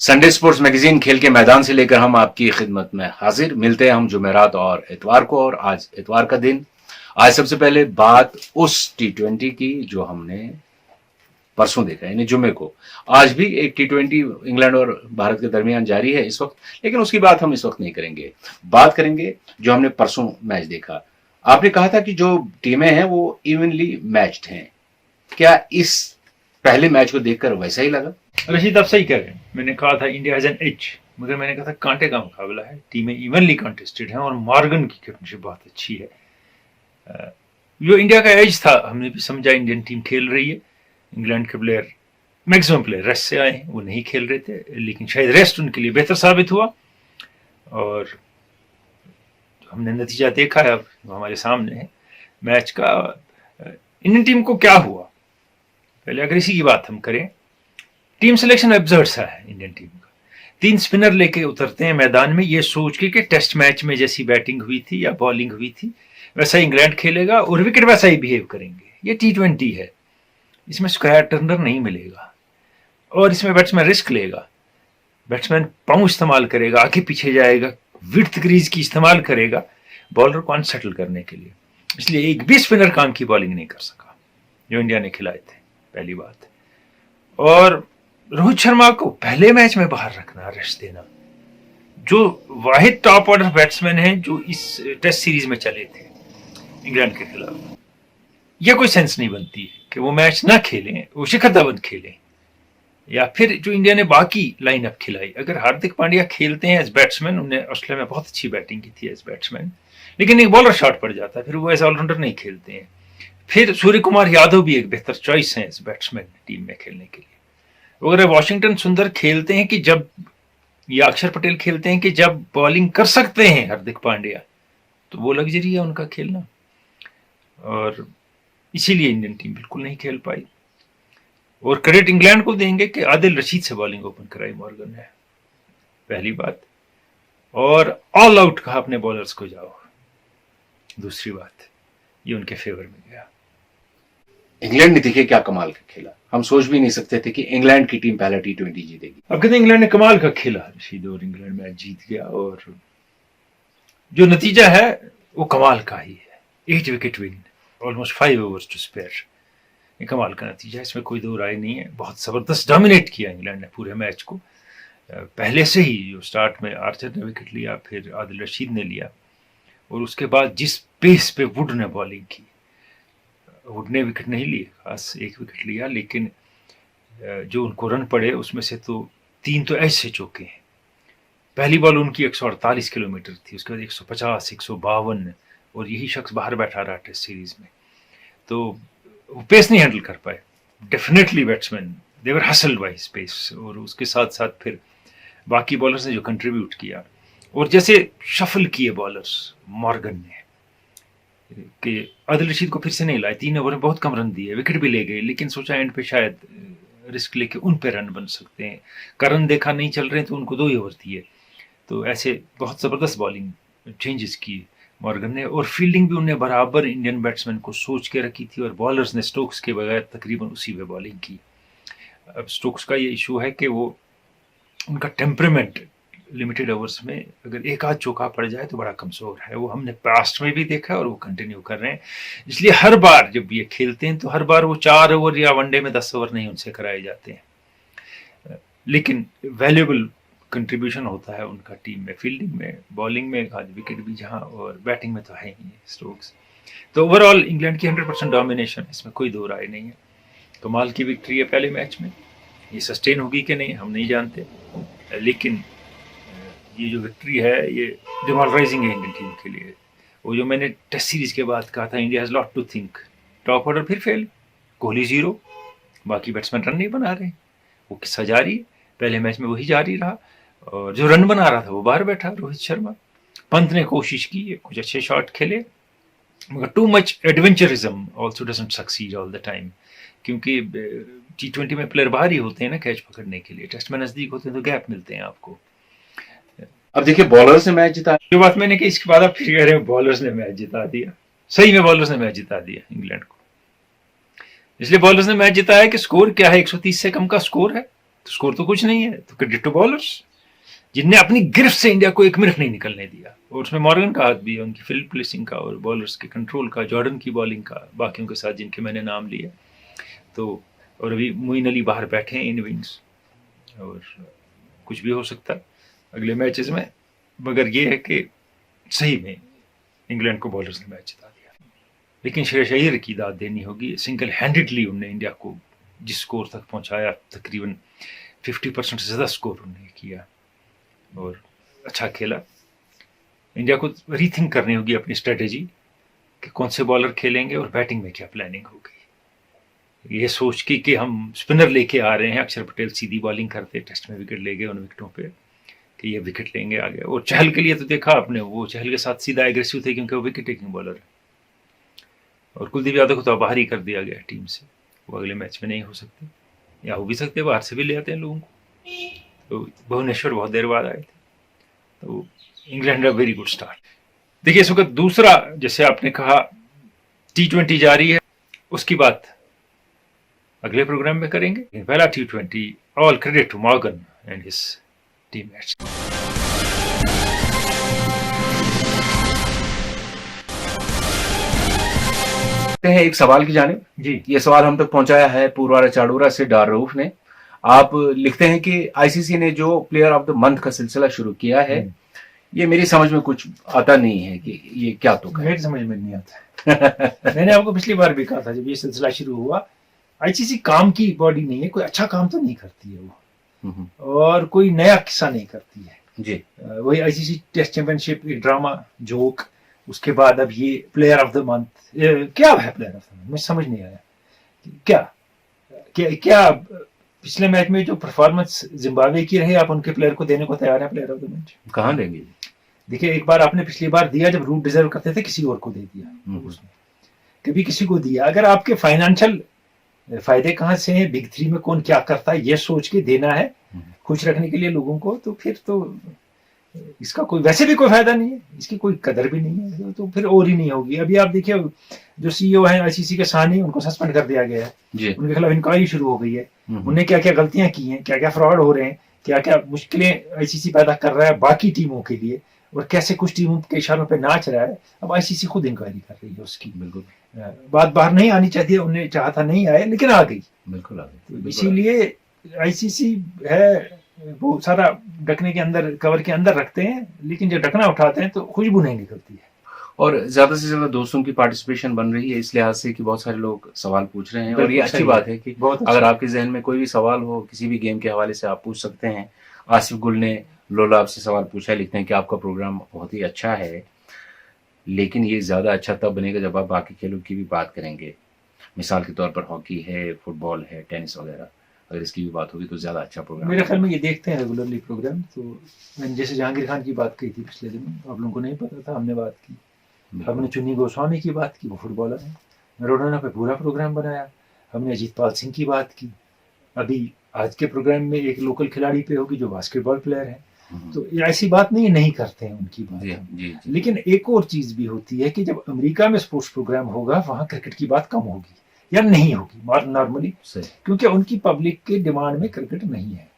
Sunday sports magazine खेल के मैदान से लेकर हम आपकी खिदमत में हाजिर मिलते हैं हम जुमेरात और इतवार को। और आज इतवार का दिन। आज सबसे पहले बात उस T20 की जो हमने परसों देखा, यानी जुमे को। आज भी एक T20 इंग्लैंड और भारत के दरमियान जारी है इस वक्त, लेकिन उसकी बात हम इस वक्त नहीं करेंगे। बात करेंगे जो हमने परसों मैच देखा। आपने कहा था कि जो टीमें हैं वो इवनली मैच्ड हैं। क्या इस पहले मैच को देखकर वैसा ही लगा? रशीद, आप सही कह रहे हैं। मैंने कहा था इंडिया हैज एन एज, मगर मैंने कहा था कांटे का मुकाबला है, टीमें इवनली कंटेस्टेड हैं और मॉर्गन की कैप्टनशिप बहुत अच्छी है। जो इंडिया का एज था हमने भी समझा, इंडियन टीम खेल रही है। इंग्लैंड के प्लेयर, मैक्सिमम प्लेयर रेस्ट से आए हैं, वो नहीं खेल रहे थे, लेकिन शायद रेस्ट उनके लिए बेहतर साबित हुआ और हमने नतीजा देखा है, अब हमारे सामने है मैच का। इंडियन टीम को क्या हुआ, पहले अगर इसी की बात हम करें, टीम सिलेक्शन एब्सर्ड सा है इंडियन टीम का। 3 स्पिनर लेके उतरते हैं मैदान में ये सोच के कि टेस्ट मैच में जैसी बैटिंग हुई थी या बॉलिंग हुई थी वैसा ही इंग्लैंड खेलेगा और विकेट वैसा ही बिहेव करेंगे। ये T20 है, इसमें स्क्वायर टर्नर नहीं मिलेगा और इसमें बैट्समैन रिस्क लेगा। बैट्समैन पाँव इस्तेमाल करेगा, आगे पीछे जाएगा, विड्थ क्रीज की इस्तेमाल करेगा बॉलर को अनसेटल करने के लिए। इसलिए एक भी स्पिनर काम की बॉलिंग नहीं कर सका जो इंडिया ने खिलाए थे, पहली बात। और रोहित शर्मा को पहले मैच में बाहर रखना, रेस्ट देना, जो वाहिद टॉप ऑर्डर बैट्समैन हैं जो इस टेस्ट सीरीज में चले थे इंग्लैंड के खिलाफ, यह कोई सेंस नहीं बनती है कि वो मैच ना खेलें, वो शिखर धवन खेलें। या फिर जो इंडिया ने बाकी लाइनअप खिलाई, अगर हार्दिक पांड्या खेलते हैं एज बैट्समैन, उन्हें ऑस्ट्रेलिया में बहुत अच्छी बैटिंग की थी एज बैट्समैन, लेकिन एक बॉलर शॉट पड़ जाता है, फिर वो एज ऑलराउंडर नहीं खेलते हैं। फिर सूर्य कुमार यादव भी एक बेहतर चॉइस है एज बैट्समैन टीम में खेलने के लिए। अगर वॉशिंगटन सुंदर खेलते हैं कि जब, या अक्षर पटेल खेलते हैं कि जब बॉलिंग कर सकते हैं हार्दिक पांड्या, तो वो लग्जरी है उनका खेलना, और इसीलिए इंडियन टीम बिल्कुल नहीं खेल पाई। और क्रेडिट इंग्लैंड को देंगे कि आदिल रशीद से बॉलिंग ओपन कराई मॉर्गन ने, पहली बात, और ऑल आउट कहा अपने बॉलर्स को जाओ, दूसरी बात, ये उनके फेवर में गया। इंग्लैंड ने देखिए क्या कमाल का खेला। हम सोच भी नहीं सकते थे कि इंग्लैंड की टीम पहला T20 जीतेगी। अब कहते इंग्लैंड ने कमाल का खेला रशीद, और इंग्लैंड मैच जीत गया, और जो नतीजा है वो कमाल का ही है। 8 wicket win, almost 5 overs to spare, ये कमाल का नतीजा है, इसमें कोई दो राय नहीं है। बहुत जबरदस्त डोमिनेट किया इंग्लैंड ने पूरे मैच को। पहले से ही जो स्टार्ट में आर्चर ने विकेट लिया, फिर आदिल रशीद ने लिया, और उसके बाद जिस पेस पे वुड ने बॉलिंग की, वुड ने विकेट नहीं लिए, खास 1 विकेट लिया, लेकिन जो उनको रन पड़े उसमें से तो 3 तो ऐसे चौके हैं। पहली बॉल उनकी 148 किलोमीटर थी, उसके बाद 150, 152, और यही शख्स बाहर बैठा रहा टेस्ट सीरीज में, तो वो पेस नहीं हैंडल कर पाए। Definitely batsman they were hustled by his pace, और उसके साथ साथ फिर बाकी बॉलर्स ने जो कंट्रीब्यूट किया, और जैसे शफल किए बॉलर्स मॉर्गन ने कि आदिल रशीद को फिर से नहीं लाए, 3 ओवर में बहुत कम रन दिए, विकेट भी ले गए, लेकिन सोचा एंड पे शायद रिस्क लेके उन पे रन बन सकते हैं। करन देखा नहीं चल रहे तो उनको 2 ही ओवर दिए। तो ऐसे बहुत ज़बरदस्त बॉलिंग चेंजेस की मॉर्गन ने, और फील्डिंग भी उन्हें बराबर इंडियन बैट्समैन को सोच के रखी थी, और बॉलर्स ने स्टोक्स के बगैर तकरीबन उसी पे बॉलिंग की। अब स्टोक्स का ये इशू है कि वो, उनका टेम्परामेंट लिमिटेड ओवर्स में अगर एक आध चौका पड़ जाए तो बड़ा कमज़ोर है। वो हमने पास्ट में भी देखा है और वो कंटिन्यू कर रहे हैं। इसलिए हर बार जब ये खेलते हैं तो हर बार वो 4 ओवर या वनडे में 10 ओवर नहीं उनसे कराए जाते हैं, लेकिन वैल्यूएबल कंट्रीब्यूशन होता है उनका टीम में, फील्डिंग में, बॉलिंग में, आज विकेट भी जहाँ, और बैटिंग में तो है ही स्टोक्स। तो ओवरऑल इंग्लैंड की 100% डोमिनेशन, इसमें कोई दो राय नहीं है। कमाल की विक्ट्री है पहले मैच में, ये सस्टेन होगी कि नहीं हम नहीं जानते, लेकिन ये जो विक्ट्री है ये डिमोरलाइजिंग है इंडियन टीम के लिए। वो जो मैंने टेस्ट सीरीज के बाद कहा था, India has lot to think, top order फिर फेल, कोहली 0, बाकी बैट्समैन रन नहीं बना रहे, वो किस्सा जारी है, पहले मैच में वही जारी रहा, और जो रन बना रहा था वो बाहर बैठा रोहित शर्मा। पंत ने कोशिश की, कुछ अच्छे शॉट खेले, मगर too much adventurism also doesn't succeed all the time, क्योंकि T20 में प्लेयर बाहर ही होते हैं ना कैच पकड़ने के लिए, टेस्ट में नजदीक होते हैं तो गैप मिलते हैं आपको। अब देखिए बॉलर्स ने मैच जिता, जो बात मैंने की, इसके बाद आप फिर कह रहे हैं बॉलर्स ने मैच जिता दिया। सही में बॉलर्स ने मैच जिता दिया इंग्लैंड को, इसलिए बॉलर्स ने मैच जिताया कि स्कोर क्या है, 130 से कम का स्कोर है, तो स्कोर तो कुछ नहीं है। तो क्रेडिट टू बॉलर्स जिनने अपनी गिरफ्त से इंडिया को 1 मिनट नहीं निकलने दिया, और उसमें मॉर्गन का हाथ भी है, उनकी फील्ड प्लेसिंग का और बॉलर्स के कंट्रोल का, जॉर्डन की बॉलिंग का, बाकियों के साथ जिनके मैंने नाम लिए। तो और अभी मोइन अली बाहर बैठे हैं इन विंग्स, और कुछ भी हो सकता है अगले मैचेस में, मगर ये है कि सही में इंग्लैंड को बॉलर्स ने मैच जिता दिया। लेकिन श्रेयस अय्यर की दाद देनी होगी, सिंगल हैंडेडली उन्होंने इंडिया को जिस स्कोर तक पहुंचाया, तकरीबन 50% से ज़्यादा स्कोर उन्होंने किया और अच्छा खेला। इंडिया को रीथिंक करनी होगी अपनी स्ट्रेटेजी कि कौन से बॉलर खेलेंगे और बैटिंग में क्या प्लानिंग होगी। ये सोच के कि हम स्पिनर लेके आ रहे हैं, अक्षर पटेल सीधी बॉलिंग करते, टेस्ट में विकेट ले गए उन विकेटों पे कि ये विकेट लेंगे आगे। और चहल के लिए तो देखा आपने, वो चहल के साथ सीधा एग्रेसिव थे क्योंकि वो विकेट टेकिंग बॉलर है। और कुलदीप यादव को तो बाहर ही कर दिया गया टीम से, वो अगले मैच में नहीं हो सकते, या हो भी सकते, बाहर से भी ले आते हैं लोगों को। तो भुवनेश्वर बहुत देर बाद आए थे, तो इंग्लैंड वेरी गुड स्टार्ट। देखिए इस वक्त दूसरा, जैसे आपने कहा T20 जारी है, उसकी बात अगले प्रोग्राम में करेंगे। पहला T20, all credit to Morgan and his teammates. एक सवाल की जानिब जी, ये सवाल हम तक पहुंचाया है पूर्वारा चाडोरा से डार रऊफ ने। आप लिखते हैं कि आईसीसी ने जो प्लेयर ऑफ द मंथ का सिलसिला शुरू किया है, ये मेरी समझ में कुछ आता नहीं है कि ये क्या तो मेरी समझ में नहीं आता। मैंने आपको पिछली बार भी कहा था जब ये सिलसिला शुरू हुआ, आईसीसी काम की बॉडी नहीं है, कोई अच्छा काम तो नहीं करती है वो, और कोई नया किस्सा नहीं करती है जी। वही आईसीसी टेस्ट चैंपियनशिप, एक ड्रामा जोक, उसके बाद अब ये प्लेयर ऑफ द मंथ। क्या है प्लेयर ऑफ द मंथ, मुझे समझ नहीं आया। क्या क्या क्या पिछले मैच में जो परफॉर्मेंस जिम्बाब्वे की रही, आप उनके प्लेयर को देने को तैयार है प्लेयर ऑफ द मैच? कहाँ देंगे? देखिए एक बार आपने पिछली बार दिया जब रूट डिजर्व करते थे, किसी और को दे दिया, उसने कभी किसी को दिया। अगर आपके फाइनेंशियल फायदे कहाँ से हैं, बिग 3 में कौन क्या करता है, ये सोच के देना है खुश रखने के लिए लोगों को, तो फिर तो इसका कोई वैसे भी कोई फायदा नहीं है, इसकी कोई कदर भी नहीं है, तो फिर और ही नहीं होगी। अभी आप देखिए जो सीईओ है आईसीसी के सानी, उनको सस्पेंड कर दिया गया है, उनके खिलाफ इंक्वायरी शुरू हो गई है, उन्हें क्या क्या गलतियां की हैं, क्या क्या फ्रॉड हो रहे हैं, क्या क्या मुश्किलें आईसीसी पैदा कर रहा है बाकी टीमों के लिए, और कैसे कुछ टीमों के इशारों पे नाच रहा है। अब आईसीसी खुद इंक्वायरी कर रही है उसकी। बिल्कुल बात बाहर नहीं आनी चाहिए, उन्हें चाहा था नहीं आए, लेकिन आ गई। बिल्कुल आ गई। तो इसीलिए आईसीसी है वो सारा ढकने के अंदर, कवर के अंदर रखते हैं, लेकिन जब ढकना उठाते हैं तो खुशबू नहीं निकलती है। और ज्यादा से ज्यादा दोस्तों की पार्टिसिपेशन बन रही है इस लिहाज से कि बहुत सारे लोग सवाल पूछ रहे हैं, और ये अच्छी बात है कि अगर आपके जहन में कोई भी सवाल हो किसी भी गेम के हवाले से, आप पूछ सकते हैं। आसिफ गुल ने लोला आपसे सवाल पूछा है, लिखते हैं कि आपका प्रोग्राम बहुत ही अच्छा है, लेकिन ये ज्यादा अच्छा तब बनेगा जब आप बाकी खेलों की भी बात करेंगे। मिसाल के तौर पर हॉकी है, फुटबॉल है, टेनिस वगैरह, अगर इसकी भी बात होगी तो ज्यादा अच्छा प्रोग्राम। मेरे ख्याल में ये देखते हैं रेगुलरली प्रोग्राम। तो मैंने जैसे जहांगीर खान की बात कही थी पिछले दिन, आप लोगों को नहीं पता था, हमने बात की। हमने चुन्नी गोस्वामी की बात की, वो फुटबॉलर है, मैराडोना पे पूरा प्रोग्राम बनाया। हमने अजीत पाल सिंह की बात की। अभी आज के प्रोग्राम में एक लोकल खिलाड़ी पे होगी जो बास्केटबॉल प्लेयर है। तो ऐसी बात नहीं है, नहीं करते हैं उनकी बात। जी। लेकिन एक और चीज भी होती है कि जब अमेरिका में स्पोर्ट्स प्रोग्राम होगा, वहां क्रिकेट की बात कम होगी या नहीं होगी नॉर्मली, क्योंकि उनकी पब्लिक के डिमांड में क्रिकेट नहीं है,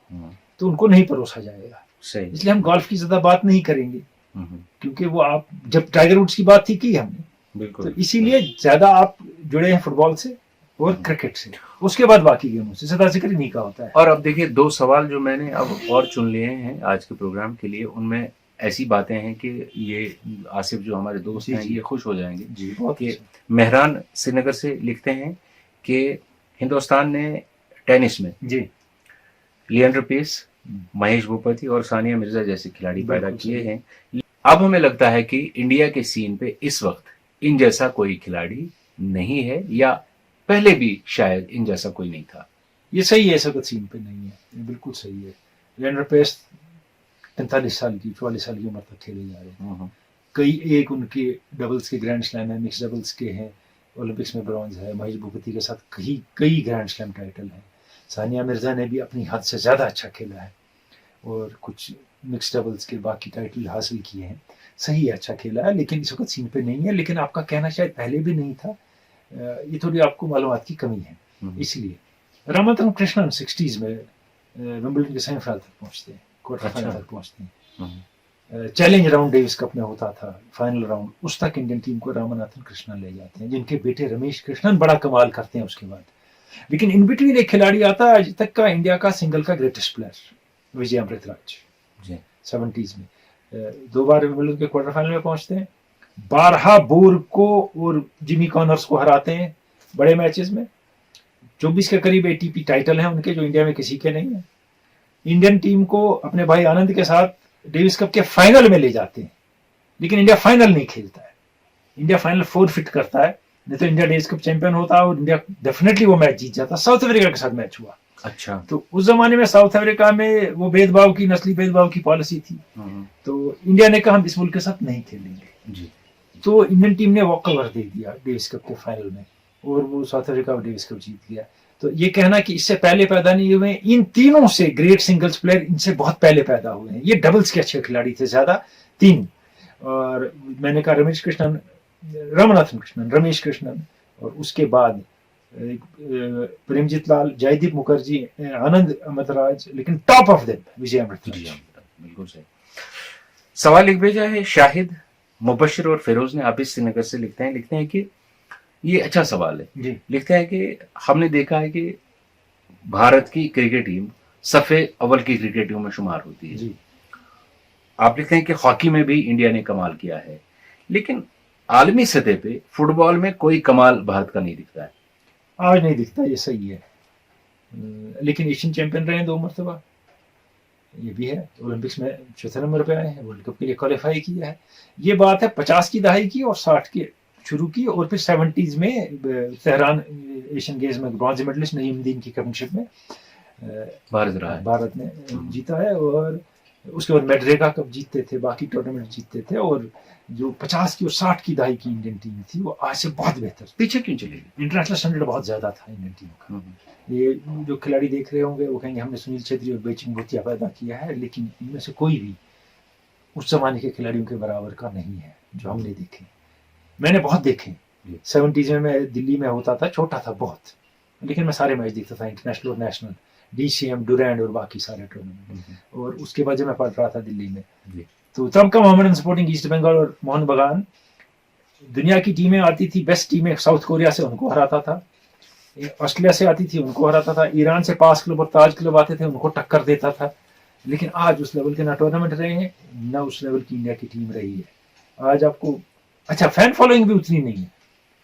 तो उनको नहीं परोसा जाएगा। इसलिए हम गोल्फ की ज्यादा बात नहीं करेंगे, क्योंकि वो आप जब टाइगर वुड्स की बात थी की हमने, तो इसीलिए ज्यादा आप जुड़े हैं फुटबॉल से और क्रिकेट से, उसके बाद बाकी गेमों से ज्यादा जिक्र नहीं का होता है। और अब देखिए 2 सवाल जो मैंने अब और चुन लिए हैं आज के प्रोग्राम के लिए, उनमें ऐसी बातें हैं कि ये आसिफ जो हमारे दोस्त हैं ये खुश हो जाएंगे जी। बहुत कि मेहरान श्रीनगर से लिखते हैं कि हिंदुस्तान ने टेनिस में जी लिएंडर पेस, महेश भूपति और सानिया मिर्जा जैसे खिलाड़ी पैदा किए हैं। अब हमें लगता है कि इंडिया के सीन पे इस वक्त इन जैसा कोई खिलाड़ी नहीं है, या पहले भी शायद इन जैसा कोई नहीं था। ये सही है, इस वक्त सीन पे नहीं है, ये बिल्कुल सही है। लिएंडर पेस 45 साल की, 44 साल की उम्र तक खेले जा रहे हैं। कई एक उनके डबल्स के ग्रैंड स्लैम है, मिक्स डबल्स के हैं, ओलंपिक्स में ब्रॉन्ज है। महेश भूपति के साथ कई ग्रैंड स्लैम टाइटल हैं। सानिया मिर्जा ने भी अपनी हद से ज़्यादा अच्छा खेला है और कुछ मिक्स डबल्स के बाकी टाइटल हासिल किए हैं। सही है, अच्छा खेला है, लेकिन इस वक्त सीन पे नहीं है। लेकिन आपका कहना शायद पहले भी नहीं था, ये थोड़ी आपको मालूमात की कमी है। इसलिए रामनाथन कृष्णन 60s में विंबलडन के सेमीफाइनल तक पहुंचते हैं, क्वार्टर फाइनल अच्छा। तक पहुंचते हैं। हम्म, चैलेंज राउंड डेविस कप में होता था, फाइनल राउंड, उस तक इंडियन टीम को रामनाथन कृष्णन ले जाते हैं, जिनके बेटे रमेश कृष्णन बड़ा कमाल करते हैं उसके बाद। लेकिन इन बिटवीन एक खिलाड़ी आता है आज तक का इंडिया का सिंगल का ग्रेटेस्ट प्लेयर, विजय अमृतराज, जी 70s में 2 बार विंबलडन के क्वार्टर फाइनल में पहुंचते हैं, 12 बोर्ग को और जिमी कॉनर्स को हराते हैं बड़े मैचेस में। 24 के करीब एटीपी टाइटल हैं उनके, जो इंडिया में किसी के नहीं है। इंडियन टीम को अपने भाई आनंद के साथ डेविस कप के फाइनल में ले जाते हैं, लेकिन इंडिया फाइनल नहीं खेलता है, इंडिया फाइनल फोरफिट करता है, नहीं तो इंडिया डेविस कप चैंपियन होता और इंडिया डेफिनेटली वो मैच जीत जाता। साउथ अफ्रीका के साथ मैच हुआ, अच्छा। तो उस जमाने में साउथ अफ्रीका में वो भेदभाव की, नस्ली भेदभाव की पॉलिसी थी, हम्म, तो इंडिया ने कहा हम इस मुल्क के साथ नहीं खेलेंगे, जी तो इंडियन टीम ने वॉक कवर दे दिया डेविस कप के फाइनल में, और वो साउथ अफ्रीका और डेविस कप जीत गया। तो ये कहना कि इससे पहले पैदा नहीं हुए, इन तीनों से ग्रेट सिंगल्स प्लेयर इनसे बहुत पहले पैदा हुए हैं। ये डबल्स के अच्छे खिलाड़ी थे ज्यादा, 3, और मैंने कहा रमेश कृष्णन, रामनाथन कृष्णन, रमेश कृष्णन, और उसके बाद प्रेमजीत लाल, जयदीप मुखर्जी, आनंद अमृतराज, लेकिन top of them Vijay Amritraj. बिल्कुल सही। सवाल एक भेजा है शाहिद मुबशिर और फिरोज ने, आप इस श्रीनगर से लिखते हैं कि ये अच्छा सवाल है। जी लिखते हैं कि हमने देखा है कि भारत की क्रिकेट टीम सफे अव्वल की क्रिकेट टीम में शुमार होती है। जी आप लिखते हैं कि हॉकी में भी इंडिया ने कमाल किया है, लेकिन आलमी सतह पे फुटबॉल में कोई कमाल भारत का नहीं दिखता है। आज नहीं दिखता, ये सही है, लेकिन एशियन चैंपियन रहे हैं 2 मरतबा, ये भी है। ओलंपिक्स में 4थे नंबर पे आए हैं, वर्ल्ड कप के लिए क्वालिफाई किया है। ये बात है 50 की दहाई की और 60 की शुरू की, और फिर 70s में तेहरान एशियन गेम्स में ब्रॉन्ज मेडलिस्ट नईमुद्दीन की कैप्टनशिप में भारत ने जीता है, और उसके बाद मेडरेगा कप जीतते थे, बाकी टूर्नामेंट जीतते थे, और जो 50 की और 60 की दहाई की इंडियन टीम थी वो आज से बहुत बेहतर, पीछे क्यों चली गई? इंटरनेशनल स्टैंडर्ड बहुत ज्यादा था इंडियन टीम का। ये जो खिलाड़ी देख रहे होंगे वो कहेंगे हमने सुनील छेत्री और बेचिंग भूतिया पैदा किया है, लेकिन इनमें से कोई भी उस जमाने के खिलाड़ियों के बराबर का नहीं है जो हमने देखे। मैंने बहुत देखे, 70s में मैं दिल्ली में होता था, छोटा था बहुत, लेकिन मैं सारे मैच देखता था, इंटरनेशनल और नेशनल, DCM, डुरैंड और बाकी सारे टूर्नामेंट। और उसके बाद जब मैं पढ़ रहा था दिल्ली में, तो तब का मोहम्मडन स्पोर्टिंग ईस्ट बंगाल और मोहन बगान, दुनिया की टीमें आती थी, बेस्ट टीमें, साउथ कोरिया से उनको हराता था, ऑस्ट्रेलिया से आती थी उनको हराता था, ईरान से पास क्लब और ताज क्लब आते थे, उनको टक्कर देता था। लेकिन आज उस लेवल के ना टूर्नामेंट रहे हैं, ना उस लेवल की इंडिया की टीम रही है। आज आपको अच्छा फैन फॉलोइंग भी उतनी नहीं है,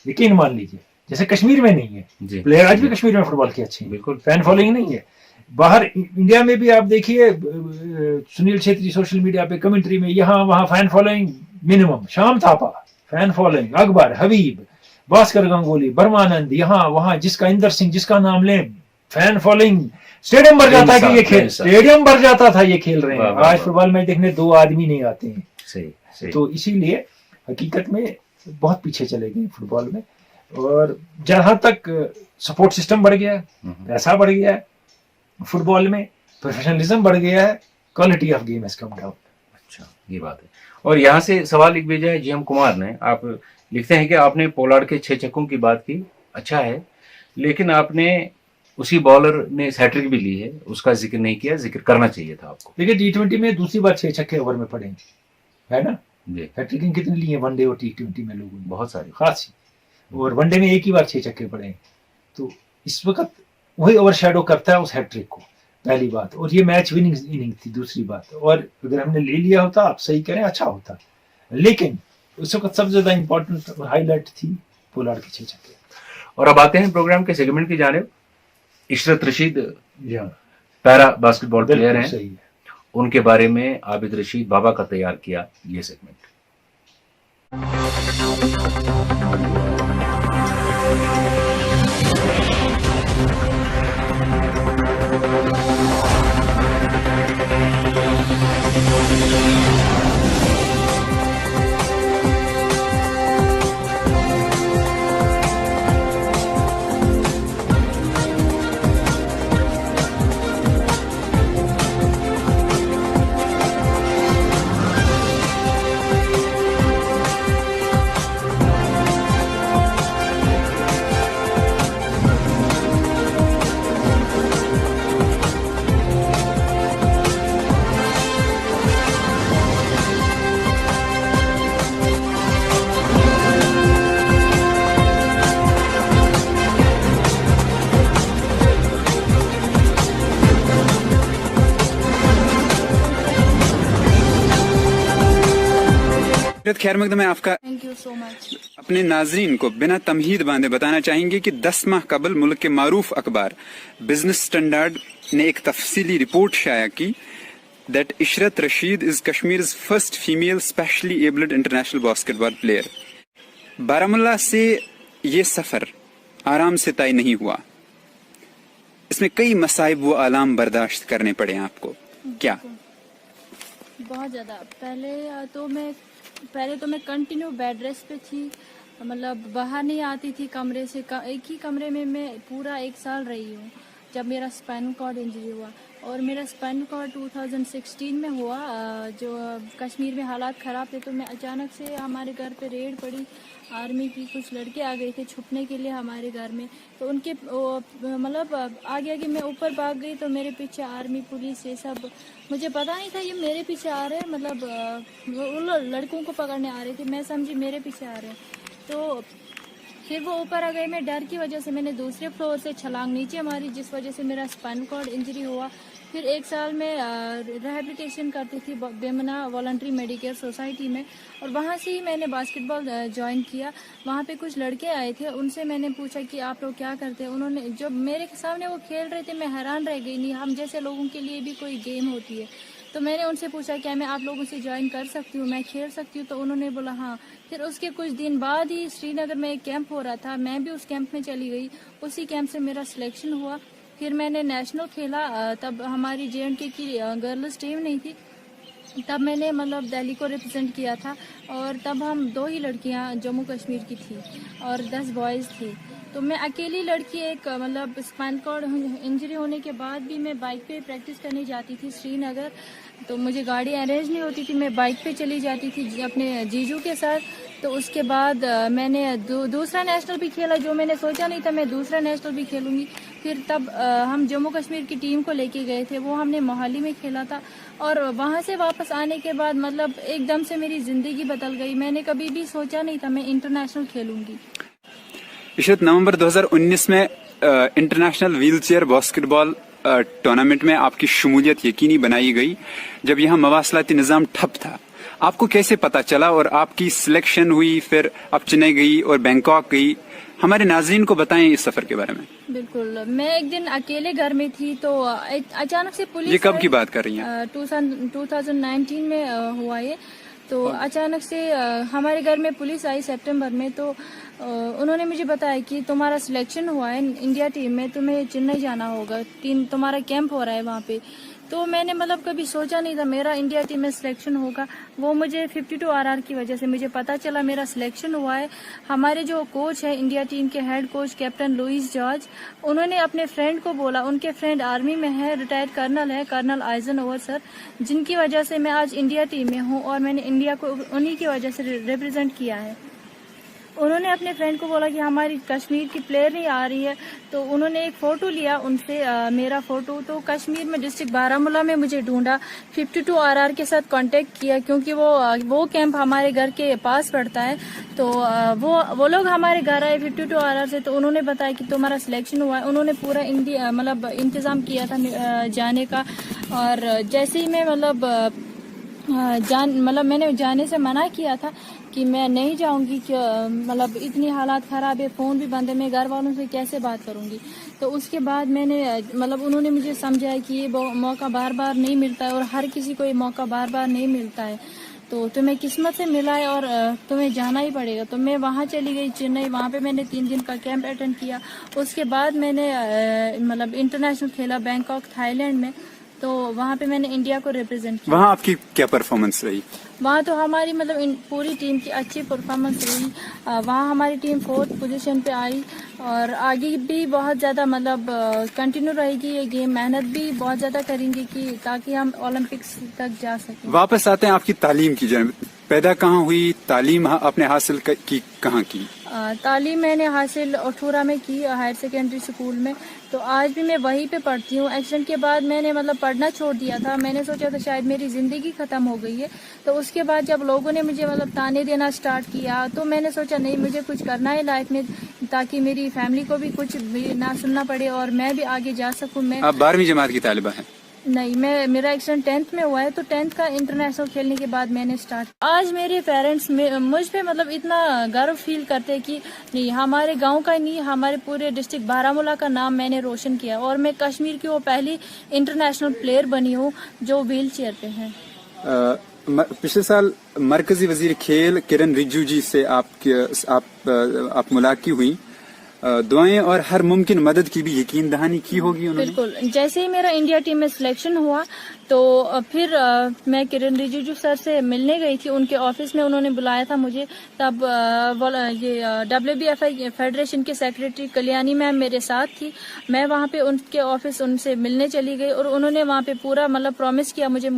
यकीन मान लीजिए, जैसे कश्मीर में नहीं है। प्लेयर आज भी कश्मीर में फुटबॉल के अच्छे हैं, बिल्कुल फैन फॉलोइंग नहीं है। बाहर इंडिया में भी आप देखिए, सुनील छेत्री सोशल मीडिया पे कमेंट्री में, यहाँ वहाँ फैन फॉलोइंग मिनिमम, शाम थापा फैन फॉलोइंग, अकबर, हबीब, भास्कर गंगोली, बर्मानंद, यहाँ वहाँ, जिसका इंदर सिंह, जिसका नाम लें, फैन फॉलोइंग, स्टेडियम भर जाता है कि ये खेल, स्टेडियम भर जाता था ये खेल रहे हैं। आज फुटबॉल मैच देखने 2 आदमी नहीं आते हैं। सही। तो इसीलिए हकीकत में बहुत पीछे चले गए फुटबॉल में। और जहां तक सपोर्ट सिस्टम बढ़ गया है, पैसा बढ़ गया है, फुटबॉल में प्रोफेशनलिज्म बढ़ गया है, quality of game has come down. अच्छा, ये बात है। और यहाँ से सवाल एक भेजा है GM कुमार ने, आप लिखते हैं कि आपने पोलार्ड के 6 छक्कों की बात की, अच्छा है, लेकिन आपने उसी बॉलर ने हैट्रिक भी ली है, उसका जिक्र नहीं किया, जिक्र करना चाहिए था आपको। देखिए T20 में दूसरी बार 6 छक्के ओवर में पड़े है ना, जी हैट्रिक कितनी ली है वनडे और T20 में लोगों ने? बहुत सारी, खासी। और वनडे में एक ही बार 6 छक्के पड़े, तो इस वक्त वही ओवरशैडो करता है उस हैट्रिक को, पहली बात। और ये मैच विनिंग इनिंग थी, दूसरी बात। और अगर हमने ले लिया होता, आप सही करें, अच्छा होता, लेकिन उस वक्त सबसे ज्यादा इंपॉर्टेंट और हाईलाइट थी पोलार्ड के 6 छक्के। और अब आते हैं प्रोग्राम के सेगमेंट की जानिब। इशरत रशीद हाँ, पैरा बास्केटबॉल प्लेयर हैं, सही है। उनके बारे में आबिद रशीद बाबा का तैयार किया ये सेगमेंट। खैर मकदम है आपका। Thank you so much. अपने नाजरीन को बिना तमहीद बांधे बताना चाहेंगे कि 10 माह कबल मुल्क के मारूफ अखबार बिजनेस स्टैंडर्ड ने एक तफसीली रिपोर्ट शाया की that Ishrat Rashid is Kashmir's first female specially abled international basketball player. Baramulla से ये सफर आराम से तय नहीं हुआ, इसमें कई मसाइब व आलाम बर्दाश्त करने पड़े आपको, क्या? बहुत ज़्यादा। पहले तो मैं कंटिन्यू बेड रेस्ट पे थी, मतलब बाहर नहीं आती थी कमरे से। एक ही कमरे में मैं पूरा 1 साल रही हूँ जब मेरा स्पाइनल कॉर्ड इंजरी हुआ। और मेरा स्पाइनल कॉर्ड 2016 में हुआ, जो कश्मीर में हालात ख़राब थे, तो मैं अचानक से हमारे घर पे रेड पड़ी आर्मी की। कुछ लड़के आ गए थे छुपने के लिए हमारे घर में, तो उनके मतलब आगे आगे मैं ऊपर भाग गई, तो मेरे पीछे आर्मी पुलिस ये सब, मुझे पता नहीं था ये मेरे पीछे आ रहे हैं, मतलब वो लड़कों को पकड़ने आ रहे थे, मैं समझी मेरे पीछे आ रहे हैं। तो फिर वो ऊपर आ गए, मैं डर की वजह से मैंने दूसरे फ्लोर से छलांग नीचे मारी, जिस वजह से मेरा स्पाइनल कॉर्ड इंजरी हुआ। फिर 1 साल में रिहैबिलिटेशन करती थी बेमना वॉलंटरी मेडिकेयर सोसाइटी में, और वहाँ से ही मैंने बास्केटबॉल ज्वाइन किया। वहाँ पे कुछ लड़के आए थे, उनसे मैंने पूछा कि आप लोग क्या करते हैं। उन्होंने जब मेरे सामने वो खेल रहे थे, मैं हैरान रह गई, नहीं हम जैसे लोगों के लिए भी कोई गेम होती है। तो मैंने उनसे पूछा क्या मैं आप लोगों से ज्वाइन कर सकती हूँ, मैं खेल सकती हूँ? तो उन्होंने बोला हाँ। फिर उसके कुछ दिन बाद ही श्रीनगर में एक कैंप हो रहा था, मैं भी उस कैंप में चली गई, उसी कैंप से मेरा सिलेक्शन हुआ। फिर मैंने नेशनल खेला, तब हमारी JNK की गर्ल्स टीम नहीं थी, तब मैंने मतलब दिल्ली को रिप्रेजेंट किया था। और तब हम 2 ही लड़कियां जम्मू कश्मीर की थी और 10 बॉयज़ थे। तो मैं अकेली लड़की, एक मतलब स्पाइनल कॉर्ड इंजरी होने के बाद भी मैं बाइक पे प्रैक्टिस करने जाती थी श्रीनगर। तो मुझे गाड़ी अरेंज नहीं होती थी, मैं बाइक पे चली जाती थी अपने जीजू के साथ। तो उसके बाद मैंने दूसरा नेशनल भी खेला, जो मैंने सोचा नहीं था मैं दूसरा नेशनल भी खेलूंगी। फिर तब हम जम्मू कश्मीर की टीम को लेके गए थे, वो हमने मोहाली में खेला था। और वहाँ से वापस आने के बाद मतलब एकदम से मेरी ज़िंदगी बदल गई, मैंने कभी भी सोचा नहीं था मैं इंटरनेशनल खेलूंगी। इशरत, नवंबर 2019 में इंटरनेशनल व्हीलचेयर बास्केटबॉल टूर्नामेंट में आपकी शमूलियत यकीनी बनाई गई, जब यहाँ मवासलाती निज़ाम ठप था। आपको कैसे पता चला और आपकी सिलेक्शन हुई? फिर आप चेन्नई गई और बैंकॉक गई, हमारे नाज़रीन को बताएं इस सफर के बारे में। बिल्कुल, मैं एक दिन अकेले घर में थी, तो अचानक से पुलिस। ये कब की बात कर रही हैं? 2019 में हुआ ये। तो अचानक से हमारे घर में पुलिस आई सितंबर में, तो उन्होंने मुझे बताया कि तुम्हारा सिलेक्शन हुआ है इंडिया टीम में, तुम्हें चेन्नई जाना होगा, तुम्हारा कैंप हो रहा है वहाँ पे। तो मैंने मतलब कभी सोचा नहीं था मेरा इंडिया टीम में सिलेक्शन होगा। वो मुझे 52 RR की वजह से मुझे पता चला मेरा सिलेक्शन हुआ है। हमारे जो कोच है इंडिया टीम के head coach captain Louis George, उन्होंने अपने फ्रेंड को बोला, उनके फ्रेंड आर्मी में है, रिटायर्ड कर्नल है, कर्नल आइजनओवर सर, जिनकी वजह से मैं आज इंडिया टीम में हूँ और मैंने इंडिया को उन्हीं की वजह से रिप्रेजेंट किया है। उन्होंने अपने फ्रेंड को बोला कि हमारी कश्मीर की प्लेयर नहीं आ रही है, तो उन्होंने एक फ़ोटो लिया उनसे, मेरा फ़ोटो। तो कश्मीर में डिस्ट्रिक्ट बारामूला में मुझे ढूंढा, 52 RR के साथ कांटेक्ट किया, क्योंकि वो कैंप हमारे घर के पास पड़ता है। तो वो लोग हमारे घर आए 52 RR से, तो उन्होंने बताया कि तुम्हारा सिलेक्शन हुआ है। उन्होंने पूरा इंडिया मतलब इंतज़ाम किया था जाने का। और जैसे ही मैं मैंने जाने से मना किया था कि मैं नहीं जाऊंगी, कि मतलब इतनी हालात ख़राब है, फ़ोन भी बंद है, मैं घर वालों से कैसे बात करूंगी। तो उसके बाद मैंने मतलब उन्होंने मुझे समझाया कि ये मौका बार बार नहीं मिलता है और हर किसी को ये मौका बार बार नहीं मिलता है, तो तुम्हें किस्मत से मिला है और तुम्हें जाना ही पड़ेगा। तो मैं वहाँ चली गई चेन्नई, वहाँ पे मैंने 3 दिन का कैंप अटेंड किया। उसके बाद मैंने मतलब इंटरनेशनल खेला बैंकॉक थाईलैंड में, तो वहाँ पे मैंने इंडिया को रिप्रेजेंट किया। वहाँ आपकी क्या परफॉर्मेंस रही? वहाँ तो हमारी मतलब पूरी टीम की अच्छी परफॉर्मेंस रही। वहाँ हमारी टीम 4th पोजीशन पे आई और आगे भी बहुत ज़्यादा मतलब कंटिन्यू रहेगी ये गेम, मेहनत भी बहुत ज़्यादा करेंगे कि ताकि हम ओलंपिक्स तक जा सकें। वापस आते हैं आपकी तालीम की जानब, पैदा कहाँ हुई, तालीम आपने हासिल की कहाँ की? तालीम मैंने हासिल अठूरा में की, हायर सेकेंडरी स्कूल में। तो आज भी मैं वहीं पे पढ़ती हूँ। एक्सीडेंट के बाद मैंने मतलब पढ़ना छोड़ दिया था, मैंने सोचा था शायद मेरी ज़िंदगी ख़त्म हो गई है। तो उसके बाद जब लोगों ने मुझे मतलब ताने देना स्टार्ट किया, तो मैंने सोचा नहीं, मुझे कुछ करना है लाइफ में, ताकि मेरी फैमिली को भी कुछ भी ना सुनना पड़े और मैं भी आगे जा सकूँ। मैं आप 12वीं जमात की तालिबा हैं? नहीं, मैं मेरा एक्सीडेंट 10th में हुआ है, तो 10th का इंटरनेशनल खेलने के बाद मैंने स्टार्ट। आज मेरे पेरेंट्स मुझ पे मतलब इतना गर्व फील करते हैं कि नहीं, हमारे गांव का ही नहीं, हमारे पूरे डिस्ट्रिक्ट बारामूला का नाम मैंने रोशन किया, और मैं कश्मीर की वो पहली इंटरनेशनल प्लेयर बनी हूँ जो व्हील चेयर पे है। पिछले साल मरकजी वजीर खेल किरण रिजिजू जी से आप मुलाकात हुई, दुआएं और हर मुमकिन मदद की भी यकीन दहानी की होगी उन्होंने। बिल्कुल, जैसे ही मेरा इंडिया टीम में सिलेक्शन हुआ तो फिर मैं किरण रिजिजू सर से मिलने गई थी उनके ऑफिस में, उन्होंने बुलाया था मुझे। तब ये WBFI फेडरेशन के सेक्रेटरी कल्याणी मैम मेरे साथ थी। मैं वहाँ पे उनके ऑफिस उनसे मिलने चली गई, और उन्होंने वहाँ पे पूरा मतलब प्रॉमिस किया मुझे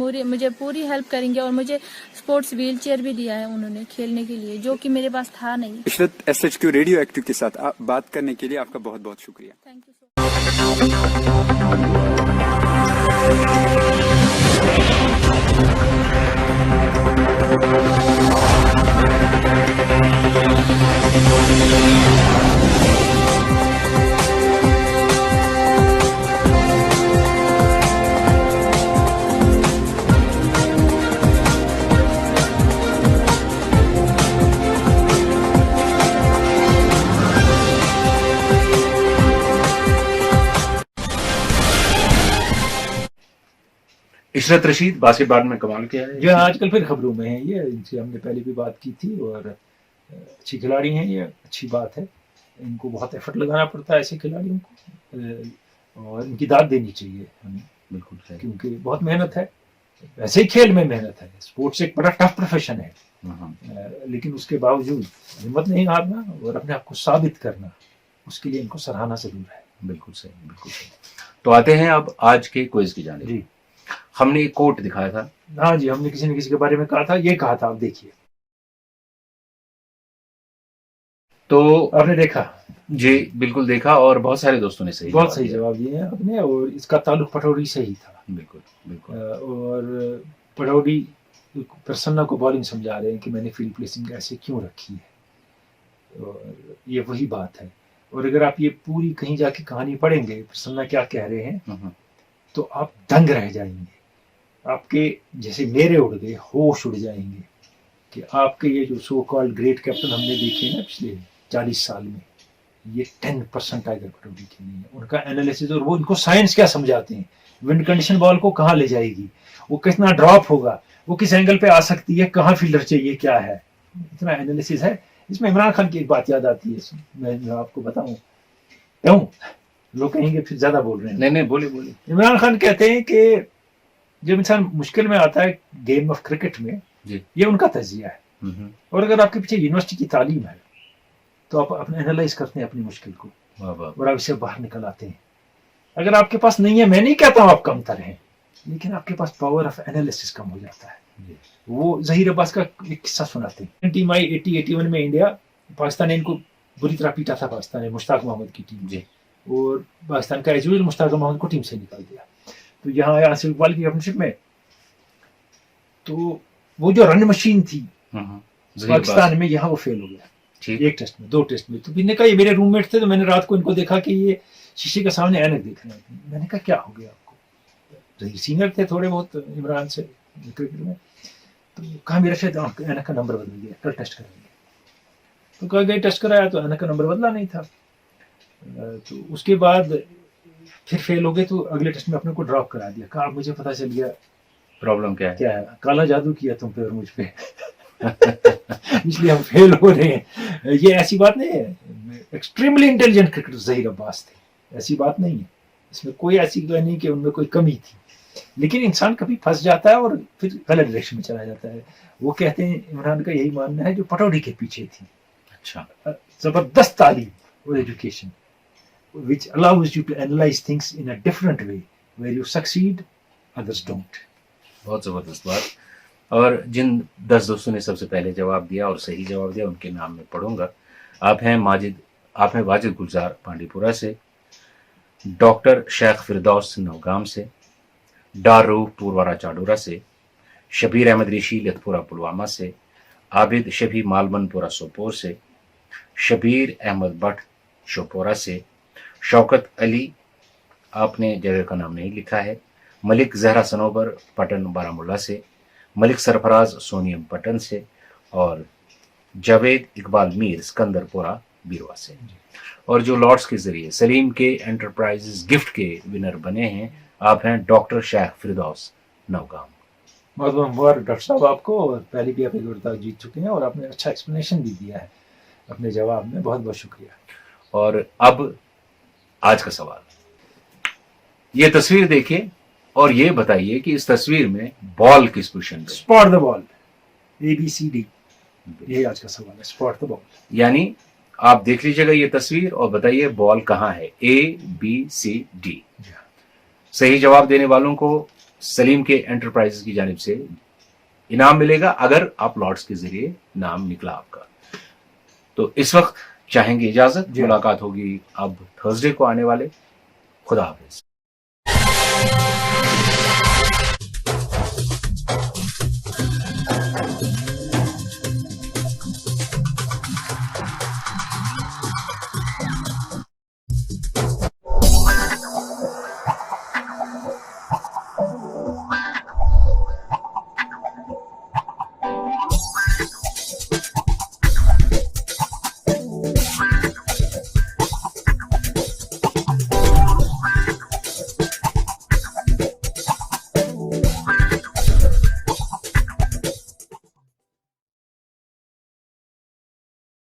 पूरी हेल्प करेंगे, और मुझे स्पोर्ट्स व्हील चेयर भी दिया है उन्होंने खेलने के लिए, जो कि मेरे पास था नहीं। इशरत SHQ रेडियो एक्टिव के साथ बात करने के लिए आपका बहुत बहुत शुक्रिया। Thank you so much. Ishrat Rashid basketball में कमाल किया है। जो आजकल फिर खबरों में है, ये इनसे हमने पहले भी बात की थी, और अच्छी खिलाड़ी हैं, ये अच्छी बात है। इनको बहुत एफर्ट लगाना पड़ता है ऐसे खिलाड़ियों को, और इनकी दाद देनी चाहिए हमें, बिल्कुल सही। क्योंकि बहुत मेहनत है। वैसे ही खेल में मेहनत है, स्पोर्ट्स एक बड़ा टफ प्रोफेशन है, लेकिन उसके बावजूद हिम्मत नहीं हारना और अपने आप को साबित करना, उसके लिए इनको सराहना जरूर है। बिल्कुल सही, बिल्कुल सही। तो आते हैं अब आज के क्विज की जानिब। जी हमने एक कोट दिखाया था। हाँ जी, हमने किसी न किसी के बारे में कहा था, ये कहा था, आप देखिए। तो आपने देखा? जी बिल्कुल देखा, और बहुत सारे दोस्तों ने बहुत सही जवाब दिए हैं आपने, और इसका ताल्लुक पटौड़ी से ही था। बिल्कुल बिल्कुल। और पटौड़ी प्रसन्ना को बॉलिंग समझा रहे हैं कि मैंने फील्ड प्लेसिंग ऐसे क्यों रखी है, और ये वही बात है। और अगर आप ये पूरी कहीं जाके कहानी पढ़ेंगे प्रसन्ना क्या कह रहे हैं, तो आप दंग रह जाएंगे। आपके जैसे मेरे उड़ गए, होश उड़ जाएंगे कि आपके ये जो सो कॉल्ड ग्रेट कैप्टन हमने देखे ना पिछले 40 साल में, ये 10% टाइगर पटौड़ी के नहीं है। उनका एनालिसिस, और वो इनको साइंस क्या समझाते हैं, विंड कंडीशन बॉल को कहाँ ले जाएगी, वो कितना ड्रॉप होगा, वो किस एंगल पे आ सकती है, कहाँ फील्डर चाहिए, क्या है, इतना एनालिसिस है। इसमें इमरान खान की एक बात याद आती है, मैं आपको बताऊं क्यों, लोग कहेंगे फिर ज्यादा बोल रहे हैं। नहीं बोले बोले। इमरान खान कहते हैं कि जब इंसान मुश्किल में आता है गेम ऑफ क्रिकेट में, ये उनका तजिया है। और अगर आपके पीछे यूनिवर्सिटी की तालीम है तो आप अपने एनालाइज करते हैं अपनी मुश्किल को, और आप इससे बाहर निकल आते हैं। अगर आपके पास नहीं है, मैं नहीं कहता हूं आप कमतर हैं, लेकिन आपके पास पावर ऑफ एनालिसिस कम हो जाता है। वो जहीर अब्बास का एक किस्सा सुनाते हैं। टीम आई 80-81 में इंडिया, पाकिस्तान ने इनको बुरी तरह पीटा था, पाकिस्तान ने मुश्ताक मोहम्मद की टीम जी, और पाकिस्तान का एज यूजुअल मुश्ताक मोहम्मद को टीम से निकाल दिया। तो यहाँ आया आसिफ इकबाल की कैप्टनशिप में, तो वो जो रन मशीन थी पाकिस्तान में, यहाँ वो फेल हो गया। एक टेस्ट में, 2 टेस्ट में। तो मैंने कहा, ये मेरे रूममेट थे, तो मैंने रात को इनको देखा कि ये शीशे के सामने ऐनक देख रहे हैं। मैंने कहा क्या हो गया आपको, सीनियर थे थोड़े बहुत इमरान से क्रिकेट में, तो कहा मेरा शायद ऐनक का नंबर बदल गया, कल टेस्ट कराएंगे। तो कहा गए, टेस्ट कराया तो ऐनक का नंबर बदला नहीं था। तो उसके बाद फिर फेल हो गए, तो अगले टेस्ट में अपने को ड्रॉप करा दिया। कहा मुझे पता चल गया प्रॉब्लम क्या है, काला जादू किया तुम पे और मुझ पे इसलिए हम फेल हो रहे हैं। ये ऐसी बात नहीं है, extremely intelligent cricketer Zaheer Abbas थे, ऐसी बात नहीं है, इसमें कोई ऐसी नहीं कि उनमें कोई कमी थी। लेकिन इंसान कभी फंस जाता है और फिर गलत डायरेक्शन में चला जाता है। वो कहते हैं, इमरान का यही मानना है, जो पटौड़ी के पीछे थी, अच्छा जबरदस्त तालीम और education, which allows you to analyze things in a different way, where you succeed, others don't. बहुत जबरदस्त बात। और जिन 10 दोस्तों ने सबसे पहले जवाब दिया और सही जवाब दिया, उनके नाम में पढ़ूंगा। आप हैं वाजिद गुलजार पांडीपुरा से, डॉक्टर शेख फिरदौस नौगाम से, डार रूफ पूर्वारा चाडोरा से, शबीर अहमद ऋषि लतपुरा पुलवामा से, आबिद शफी मालमनपुरा सोपोर से, शबीर अहमद भट्ट शोपोरा से, शौकत अली, आपने जगह का नाम नहीं लिखा है, मलिक जहरा सनोबर पटन बारामुल्ला से, मलिक सरफराज सोनियम पटन से और जावेद इकबाल मीर सिकंदरपुरा बीरवा से। और जो लॉर्ड्स के जरिए सलीम के एंटरप्राइजेस गिफ्ट के विनर बने हैं आप हैं डॉक्टर शेख फिरदौस नवगाम। बहुत बहुत मुबारक डॉक्टर साहब आपको, और पहले भी आप एक बार जीत चुके हैं और आपने अच्छा एक्सप्लेनेशन भी दिया है अपने जवाब में, बहुत बहुत शुक्रिया। और अब आज का सवाल, ये तस्वीर देखिए और ये बताइए कि इस तस्वीर में बॉल किस पोजीशन पे? स्पॉट द बॉल, ABCD, यही आज का सवाल है, स्पॉट द बॉल। यानी आप देख लीजिएगा ये तस्वीर और बताइए बॉल कहाँ है, ABCD। सही जवाब देने वालों को सलीम के एंटरप्राइजेस की जानिब से इनाम मिलेगा अगर आप लॉर्ड्स के जरिए नाम निकला आपका। तो इस वक्त चाहेंगे इजाजत, मुलाकात होगी अब थर्सडे को आने वाले। खुदा हाफिज।